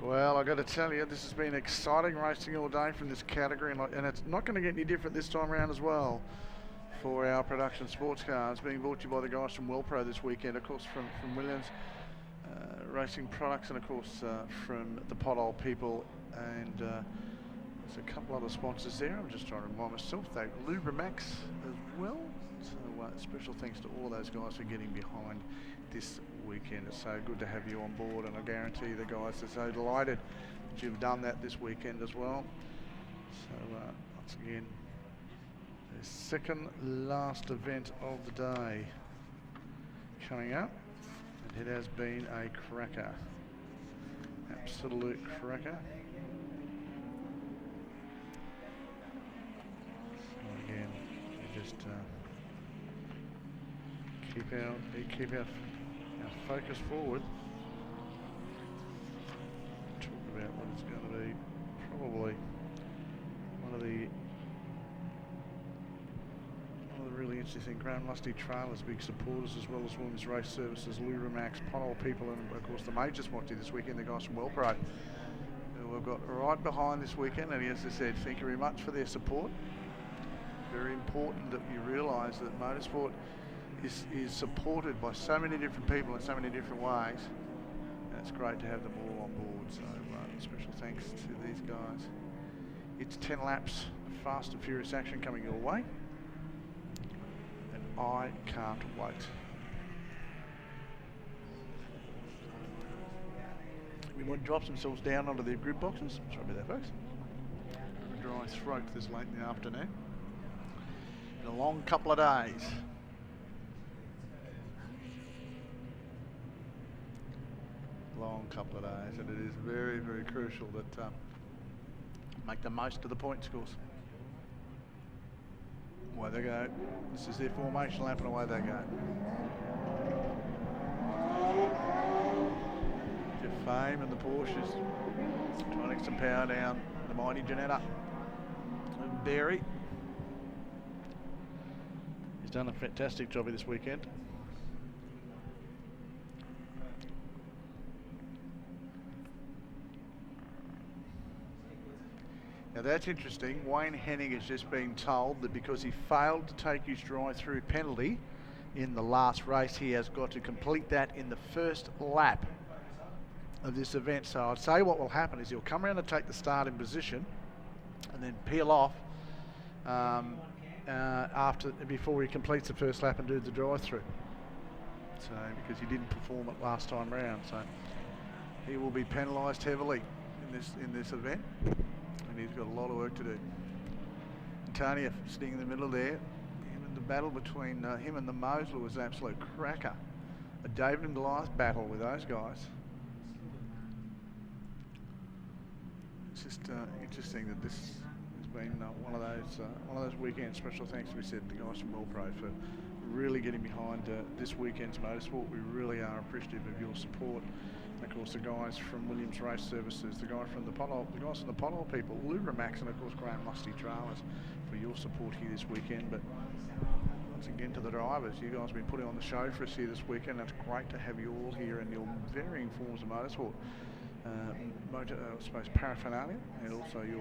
Well, I got to tell you, this has been exciting racing all day from this category, and it's not going to get any different this time around as well for our production sports cars, being brought to you by the guys from WellPro this weekend, of course, from Williams Racing Products, and of course from the Pothole people, and there's a couple other sponsors there. I'm just trying to remind myself, they Lubrimax as well. So special thanks to all those guys for getting behind this weekend. It's so good to have you on board, and I guarantee the guys are so delighted that you've done that this weekend as well. So once again, the second last event of the day coming up, and it has been a cracker, absolute cracker. So again, we just keep our focus forward. Talk about what it's going to be. Probably one of the really interesting Graham Lusty Trailers, big supporters, as well as Women's Race Services, Lubrimax, Pothole people, and of course the major sponsor this weekend, the guys from WellPro, who we've got right behind this weekend. And as I said, thank you very much for their support. Very important that you realise that motorsport is supported by so many different people in so many different ways, and it's great to have them all on board. So special thanks to these guys. It's 10 laps of fast and furious action coming your way, and I can't wait. Everyone drops themselves down onto their grid boxes. Sorry about that, folks. Dry throat this late in the afternoon. Been a long couple of days. Long couple of days, and it is very, very crucial that make the most of the point scores. Away they go. This is their formation lap, and away they go. Jeff Fame and the Porsches trying to get some power down the mighty Janetta. And Barry, he's done a fantastic job this weekend. Now that's interesting. Wayne Hennig has just been told that because he failed to take his drive-through penalty in the last race, he has got to complete that in the first lap of this event. So I'd say what will happen is he'll come around and take the starting position and then peel off before he completes the first lap and do the drive-through. So because he didn't perform it last time round, so he will be penalised heavily in this event. He's got a lot of work to do. Antonio sitting in the middle there. The battle between him and the Mosley was an absolute cracker. A David and Goliath battle with those guys. It's just interesting that this has been one of those weekends. Special thanks, we said, to the guys from WellPro for really getting behind this weekend's motorsport. We really are appreciative of your support. And of course the guys from Williams Race Services, the guys from the Pothole people, Lubrimax, and of course Graham Lusty Trailers for your support here this weekend. But once again to the drivers, you guys have been putting on the show for us here this weekend. It's great to have you all here in your varying forms of motorsport. I suppose paraphernalia, and also your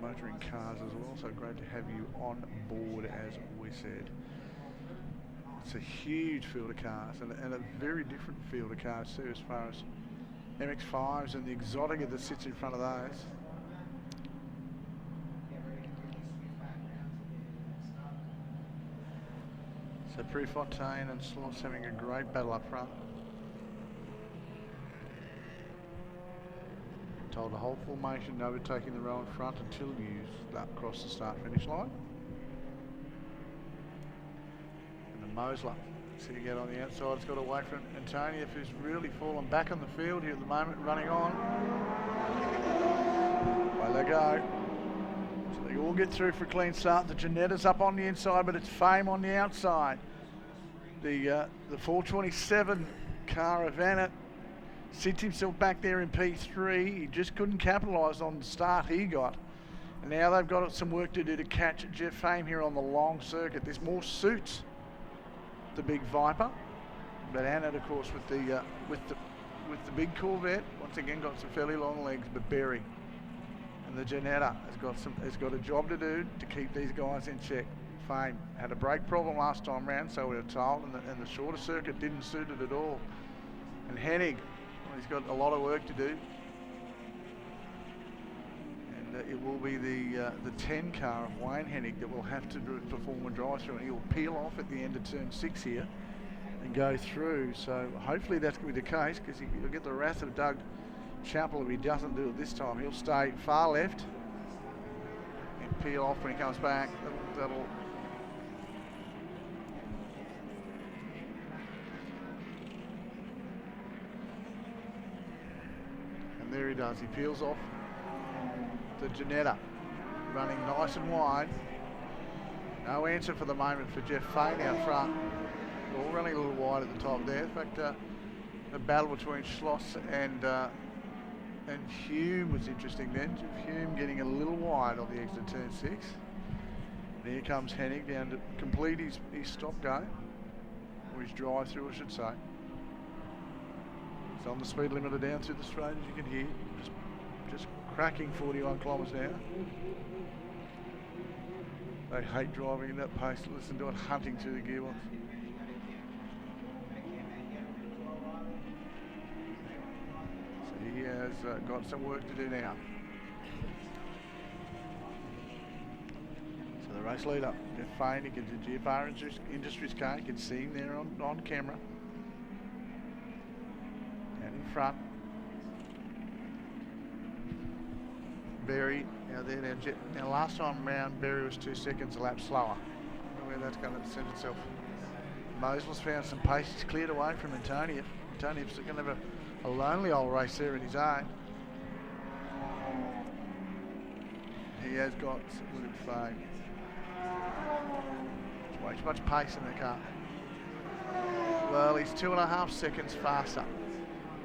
motoring cars as well. So great to have you on board, as we said. It's a huge field of cars, and a very different field of cars too, as far as MX-5s and the Exotica that sits in front of those. So Prefontaine and Sloss having a great battle up front. Told the whole formation overtaking the row in front until you cross the start-finish line. Mosler sitting out on the outside, has got away from Antonio, who's really fallen back on the field here at the moment, running on. Away they go. So they all get through for a clean start. The Janetta's up on the inside, but it's Fame on the outside. The 427 car of Vanna sits himself back there in P3. He just couldn't capitalise on the start he got. And now they've got some work to do to catch Jeff Fame here on the long circuit. This more suits the big Viper, but Anna, of course, with with the big Corvette, once again got some fairly long legs, but Berry and the Janetta has got a job to do to keep these guys in check. Fame had a brake problem last time round, so we were told, and the shorter circuit didn't suit it at all. And Hennig, well, he's got a lot of work to do. And it will be the 10 car of Wayne Hennig that will have to perform a drive-through, and he'll peel off at the end of turn 6 here and go through. So hopefully that's going to be the case, because he'll get the wrath of Doug Chappell if he doesn't do it this time. He'll stay far left and peel off when he comes back. That'll and there he does. He peels off the Janetta, running nice and wide. No answer for the moment for Jeff Fane out front. All running a little wide at the top there. In fact, the battle between Schloss and Hume was interesting then. Hume getting a little wide on the exit of turn 6. And here comes Hennig down to complete his stop go, or his drive through I should say. He's on the speed limiter down through the straight, as you can hear. Just cracking 41 kilometres an hour. They hate driving at that pace. Listen to it hunting through the gearbox. He has got some work to do now. So the race leader, Jeff Fane, he gets the GFR Industries car. You can see him there on camera. And in front, Berry. Now last time round, Berry was 2 seconds a lap slower. I don't know where that's going to send itself. Mosley's found some pace. He's cleared away from Antonieff. Antonieff's going to have a lonely old race there in his own. He has got some good fame. Way too much pace in the car. Well, he's 2.5 seconds faster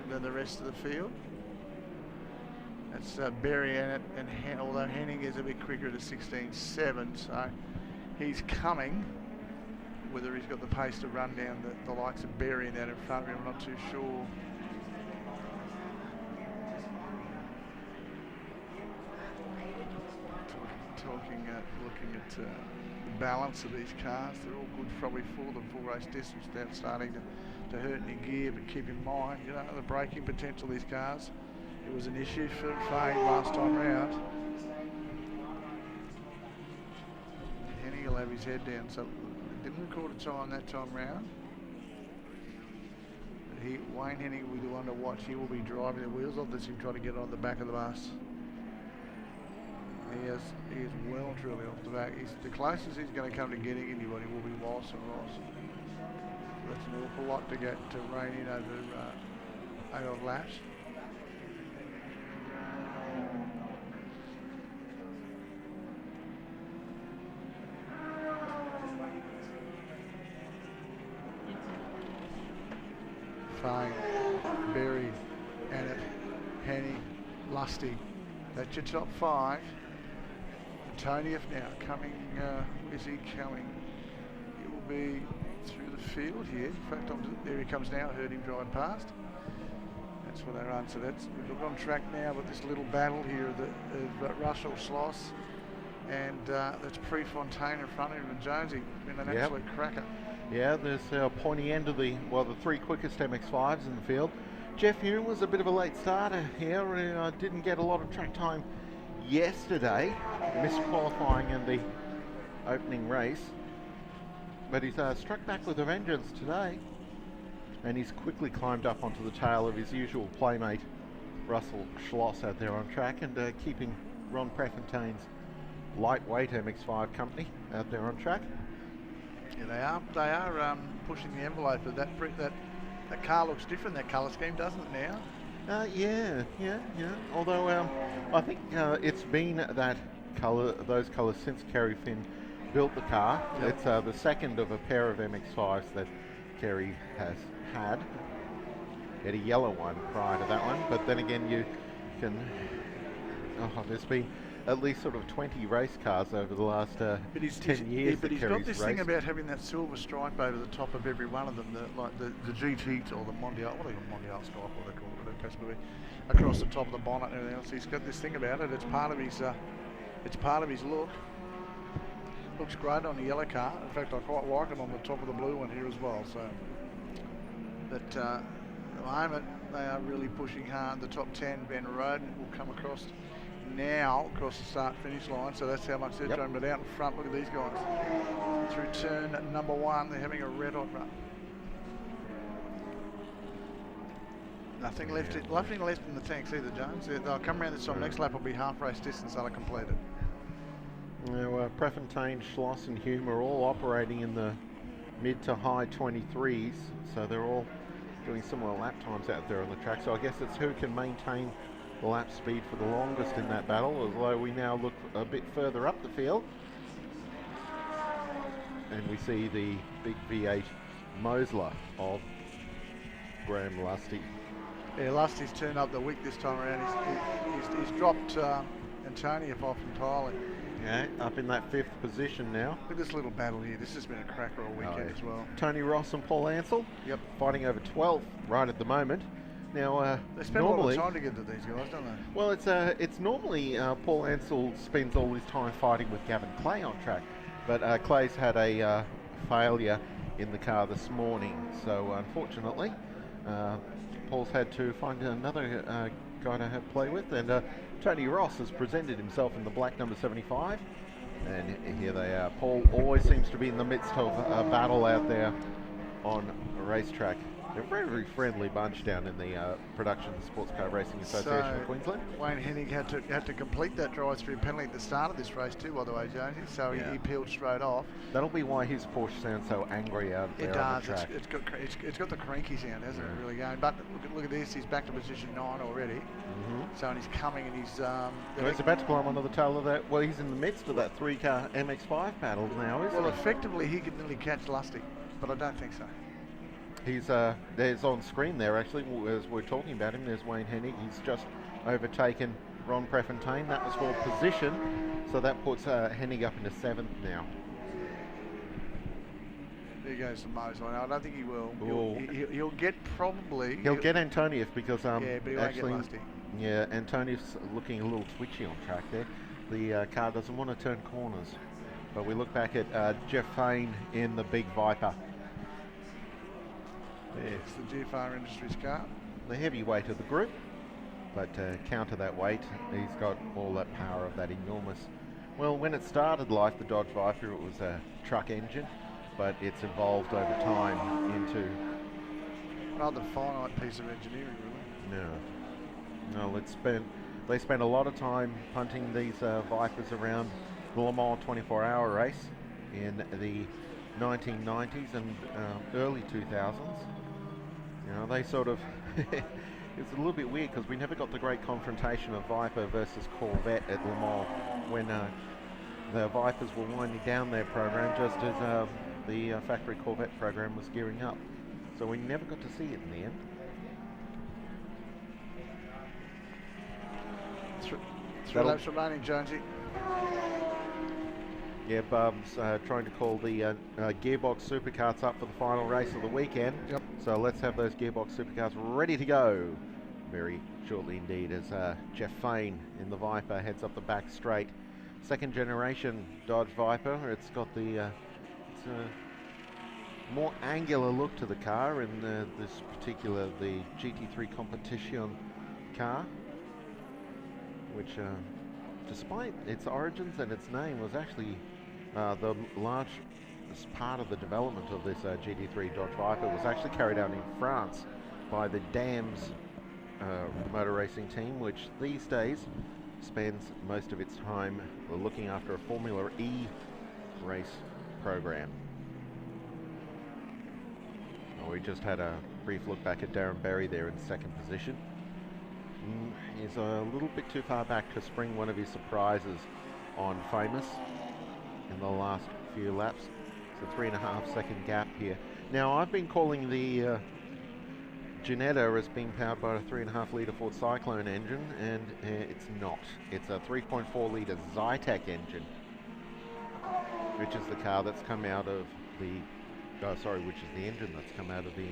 than the rest of the field. That's Berry in it, and although Hennig is a bit quicker at 16.7, so he's coming. Whether he's got the pace to run down the likes of Berry and that in front of him, I'm not too sure. Looking at the balance of these cars, they're all good probably for the full race distance without starting to hurt any gear, but keep in mind, you know, the braking potential of these cars. It was an issue for Fane last time round. Hennig will have his head down, so didn't record a time that time round. But Wayne Hennig will be the one to watch. He will be driving the wheels off this and try to get on the back of the bus. He is well and truly off the back. The closest he's going to come to getting anybody will be Wallace and Ross. That's an awful lot to get to rein in over 8 odd laps. Fane, Berry, Annett, Hennig, Lusty. That's your top 5. Antonieff now coming, where's he coming? He will be through the field here. In fact, there he comes now. I heard him driving past. That's where they run. So we look on track now with this little battle here of Russell, Schloss, and that's Prefontaine in front of him, and Jonesy been an absolute cracker. Yeah, there's pointy end of the 3 quickest MX-5s in the field. Jeff Hume was a bit of a late starter here. Didn't get a lot of track time yesterday, missed qualifying in the opening race. But he's struck back with a vengeance today. And he's quickly climbed up onto the tail of his usual playmate, Russell Schloss, out there on track, and keeping Ron Prefontaine's lightweight MX-5 company out there on track. Yeah, they are pushing the envelope of that. That car looks different, that colour scheme, doesn't it now? Yeah. Although I think it's been that colour, those colours since Kerry Finn built the car. Yep. It's the second of a pair of MX-5s that Kerry has had. He had a yellow one prior to that one, but then again you can. There's been at least sort of 20 race cars over the last 10 years. But he's got this thing about having that silver stripe over the top of every one of them, like the GT or the Mondial, what do they call Mondial stripe, what they call it, whatever the case may be, across the top of the bonnet and everything else. He's got this thing about it. It's part of his look. Looks great on the yellow car. In fact, I quite like it on the top of the blue one here as well. So, but at the moment they are really pushing hard. The top 10, Ben Roden will come across now across the start-finish line. So that's how much they're doing. But out in front, look at these guys through turn number 1. They're having a red-hot run. Nothing left in the tanks either, Jones. They'll come around this time. Next lap will be half race distance. They'll complete it. Now, Prefontaine, Schloss and Hume are all operating in the mid to high 23s, so they're all doing similar lap times out there on the track. So I guess it's who can maintain the lap speed for the longest in that battle, although we now look a bit further up the field. And we see the big V8 Mosler of Graham Lusty. Yeah, Lusty's turned up the wick this time around. He's dropped Antonio off entirely. Yeah, up in that 5th position now. Look at this little battle here. This has been a cracker all weekend as well. Tony Ross and Paul Ansell. Yep. Fighting over 12th right at the moment. Now, they spend normally, a lot of time together, these guys, don't they? Well, it's normally Paul Ansell spends all his time fighting with Gavin Clay on track, but Clay's had a failure in the car this morning, so unfortunately, Paul's had to find another guy to have play with, and Tony Ross has presented himself in the black number 75, and here they are. Paul always seems to be in the midst of a battle out there on a racetrack. They're a very, very friendly bunch down in the Production Sports Car Racing Association of Queensland. Wayne Hennig had to complete that drive-through penalty at the start of this race too, by the way, Jonesy, so he peeled straight off. That'll be why his Porsche sounds so angry out there on the track. It's got the cranky sound, hasn't it, really going? But look at this, he's back to position 9 already. So and he's coming and he's... he's about to climb onto the tail of that. Well, he's in the midst of that 3-car MX-5 battle now, isn't he? Well, effectively he could nearly catch Lusty, but I don't think so. He's there's on screen there actually as we're talking about him. There's Wayne Hennig. He's just overtaken Ron Prefontaine. That was for position, so that puts Hennig up into 7th now. There goes the Mose. I don't think he will. He'll get probably. He'll get Antonieff because but he won't get Lusty. Yeah, Antonieff's looking a little twitchy on track there. The car doesn't want to turn corners. But we look back at Jeff Fain in the big Viper. It's the GFR Industries car. The heavyweight of the group, but counter that weight, he's got all that power of that enormous... Well, when it started life, the Dodge Viper, it was a truck engine, but it's evolved over time into... Rather finite piece of engineering, really. No, they spent a lot of time punting these Vipers around the Le Mans 24-hour race in the 1990s and early 2000s. You know, they sort of, it's a little bit weird because we never got the great confrontation of Viper versus Corvette at Le Mans when the Vipers were winding down their program just as the factory Corvette program was gearing up. So we never got to see it in the end. Three laps remaining, Jonesy. Yeah, Bub's trying to call the Gearbox Supercars up for the final race of the weekend. Yep. So let's have those Gearbox Supercars ready to go very shortly indeed as Jeff Fain in the Viper heads up the back straight. Second generation Dodge Viper. It's got the more angular look to the car in this particular, the GT3 Competition car, which despite its origins and its name was actually the large part of the development of this GT3 Dodge Viper was actually carried out in France by the Dams motor racing team, which these days spends most of its time looking after a Formula E race program. We just had a brief look back at Darren Berry there in 2nd position. He's a little bit too far back to spring one of his surprises on Famous in the last few laps. It's a 3.5 second gap here. Now I've been calling the Ginetta is being powered by a 3.5 litre Ford Cyclone engine, and it's not. It's a 3.4 litre Zytec engine, which is the car that's come out of the, which is the engine that's come out of the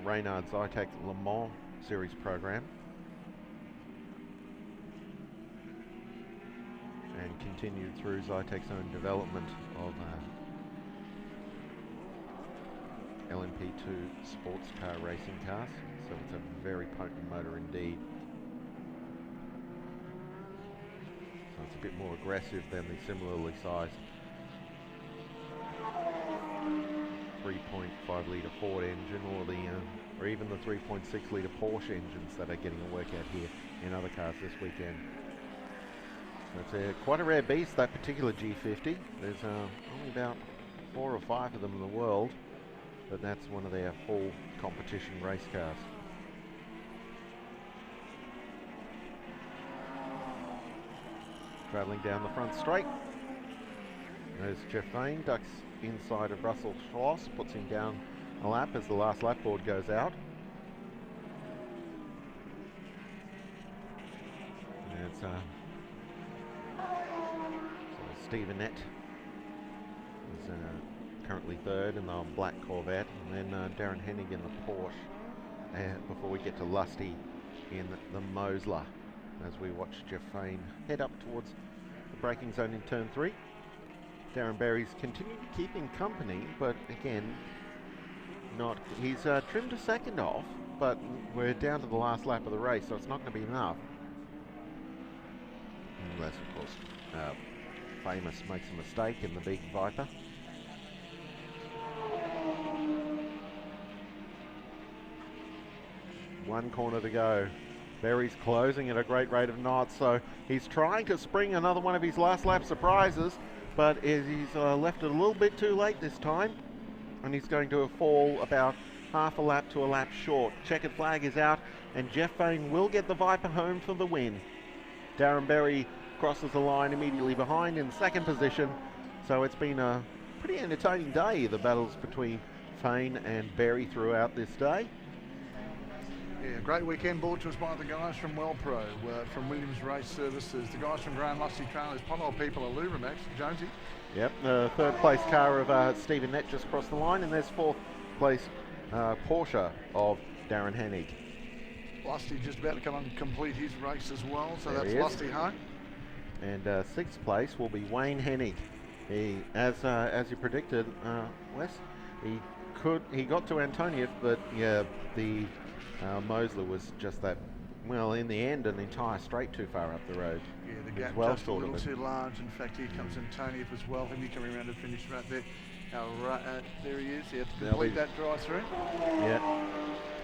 Reynard Zytec Le Mans series program, and continued through Zytec's own development of LMP2 sports car racing cars. So it's a very potent motor indeed. So it's a bit more aggressive than the similarly sized 3.5 litre Ford engine, or even the 3.6 litre Porsche engines that are getting a workout here in other cars this weekend. So it's quite a rare beast, that particular G50. There's only about 4 or 5 of them in the world, but that's one of their full competition race cars. Travelling down the front straight. There's Jeff Vane, ducks inside of Russell Schloss, puts him down a lap as the last lap board goes out. And it's so Stevenette is currently third in the black Corvette, and then Darren Hennig in the Porsche, before we get to Lusty in the Mosler, as we watch Jeff Vane head up towards the braking zone in turn 3. Darren Berry's continuing to keep him company, but again, he's trimmed a second off, but we're down to the last lap of the race, so it's not going to be enough. Unless, of course, Famous makes a mistake in the big Viper. One corner to go. Berry's closing at a great rate of knots, so he's trying to spring another one of his last lap surprises, but he's left it a little bit too late this time, and he's going to fall about half a lap to a lap short. Checkered flag is out, and Jeff Vane will get the Viper home for the win. Darren Berry crosses the line immediately behind in second position, so it's been a pretty entertaining day, the battles between Vane and Berry throughout this day. Yeah, great weekend brought to us by the guys from WellPro, from Williams Race Services, the guys from Grand Lusty Trailers, Pothole people at Lubramax, Jonesy. Yep, the third place car of Stephen Nett just crossed the line, and there's fourth place Porsche of Darren Hennig. Lusty just about to come and complete his race as well, so there that's Lusty home. And sixth place will be Wayne Hennig. He, as you predicted, Wes, he got to Antonief, but yeah, the Mosler was just that, well, in the end, an entire straight too far up the road. Yeah, the gap just a little too large. In fact, here comes Antonief as well. He'll be coming around to finish right there. There he is. He has to complete that drive through. Yeah.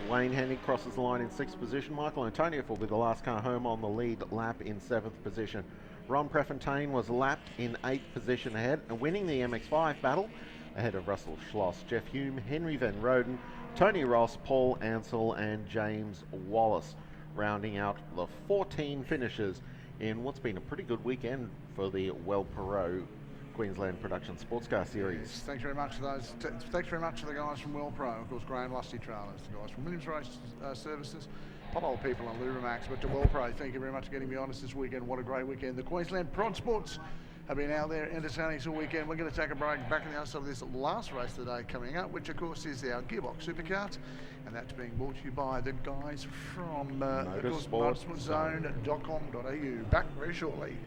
Wayne Hennig crosses the line in 6th position. Michael Antonief will be the last car home on the lead lap in 7th position. Ron Prefontaine was lapped in 8th position ahead, and winning the MX-5 battle ahead of Russell Schloss, Jeff Hume, Henry Van Roden, Tony Ross, Paul Ansell, and James Wallace, rounding out the 14 finishers in what's been a pretty good weekend for the WellPro Queensland Production Sports Car Series. Yes, thanks very much to those. Thanks very much to the guys from WellPro, of course, Grand Lusty Trailers, the guys from Williams Race Services, Pothole people on Lubramax, but to WellPro, thank you very much for getting me on us this weekend. What a great weekend. The Queensland Prod Sports have been out there entertaining us all weekend. We're going to take a break back on the other side of this last race of the day coming up, which of course is our Gearbox Supercars, and that's being brought to you by the guys from motorsportszone.com.au. Back very shortly.